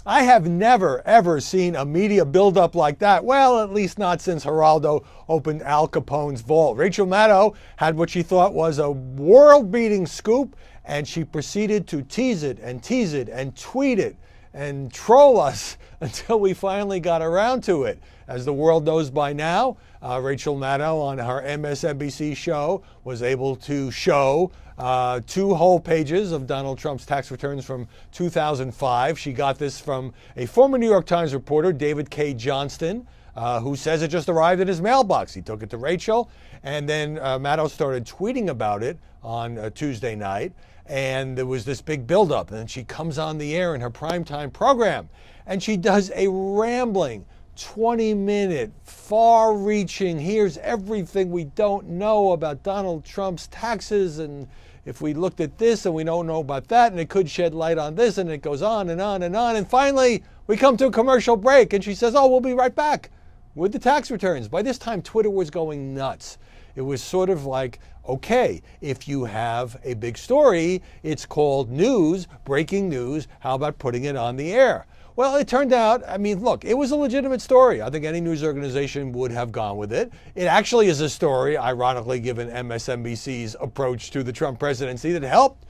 I have never, ever seen a media buildup like that. Well, at least not since Geraldo opened Al Capone's vault. Rachel Maddow had what she thought was a world-beating scoop, and she proceeded to tease it and tweet it and troll us until we finally got around to it. As the world knows by now, Rachel Maddow on her MSNBC show was able to show 2 whole pages of Donald Trump's tax returns from 2005. She got this from a former New York Times reporter, David K. Johnston, who says it just arrived in his mailbox. He took it to Rachel, and then Maddow started tweeting about it on Tuesday night, and there was this big buildup. And then she comes on the air in her primetime program, and she does a rambling 20-minute, far-reaching, here's everything we don't know about Donald Trump's taxes, and if we looked at this and we don't know about that, and it could shed light on this, and it goes on and on and on. And finally, we come to a commercial break, and she says, oh, we'll be right back with the tax returns. By this time, Twitter was going nuts. It was sort of like, okay, if you have a big story, it's called news, breaking news, how about putting it on the air? Well, it turned out, I mean, look, it was a legitimate story. I think any news organization would have gone with it. It actually is a story, ironically, given MSNBC's approach to the Trump presidency, that helped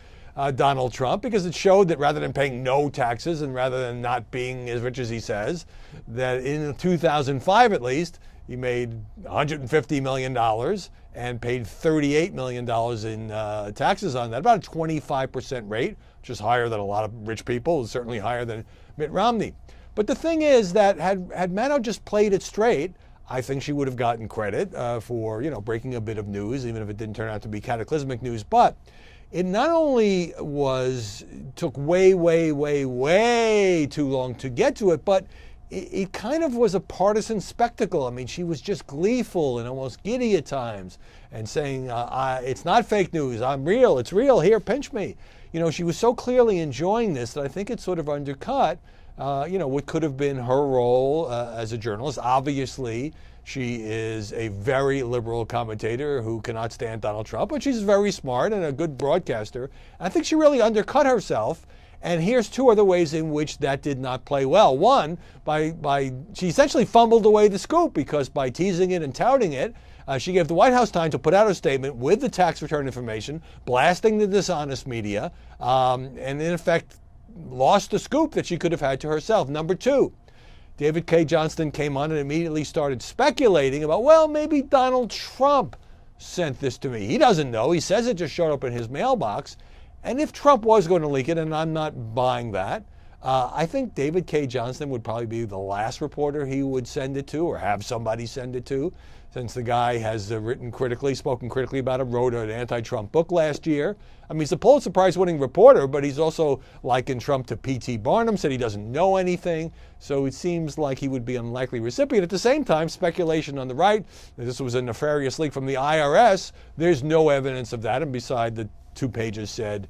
Donald Trump, because it showed that rather than paying no taxes and rather than not being as rich as he says, that in 2005 at least, he made $150 million and paid $38 million in taxes on that, about a 25% rate, which is higher than a lot of rich people, certainly higher than Mitt Romney. But the thing is that had Maddow just played it straight, I think she would have gotten credit for breaking a bit of news, even if it didn't turn out to be cataclysmic news. But it not only took way too long to get to it, but it kind of was a partisan spectacle. I mean, she was just gleeful and almost giddy at times and saying, it's not fake news, I'm real, it's real, here, pinch me. She was so clearly enjoying this that I think it sort of undercut, what could have been her role as a journalist. Obviously, she is a very liberal commentator who cannot stand Donald Trump, but she's very smart and a good broadcaster. I think she really undercut herself. And here's 2 other ways in which that did not play well. One, she essentially fumbled away the scoop, because by teasing it and touting it, she gave the White House time to put out a statement with the tax return information, blasting the dishonest media, and in effect lost the scoop that she could have had to herself. Number 2, David K. Johnston came on and immediately started speculating about, well, maybe Donald Trump sent this to me. He doesn't know. He says it just showed up in his mailbox. And if Trump was going to leak it, and I'm not buying that, I think David K. Johnston would probably be the last reporter he would send it to, or have somebody send it to, since the guy has spoken critically about him, wrote an anti-Trump book last year. I mean, he's a Pulitzer Prize-winning reporter, but he's also likened Trump to P.T. Barnum, said he doesn't know anything. So it seems like he would be an unlikely recipient. At the same time, speculation on the right that this was a nefarious leak from the IRS, there's no evidence of that. And beside, the 2 pages said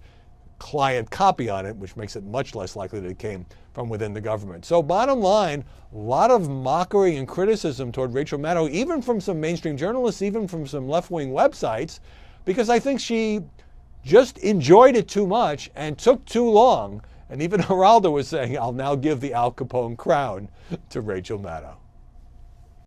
client copy on it, which makes it much less likely that it came from within the government. So bottom line, a lot of mockery and criticism toward Rachel Maddow, even from some mainstream journalists, even from some left-wing websites, because I think she just enjoyed it too much and took too long. And even Geraldo was saying, I'll now give the Al Capone crown to Rachel Maddow.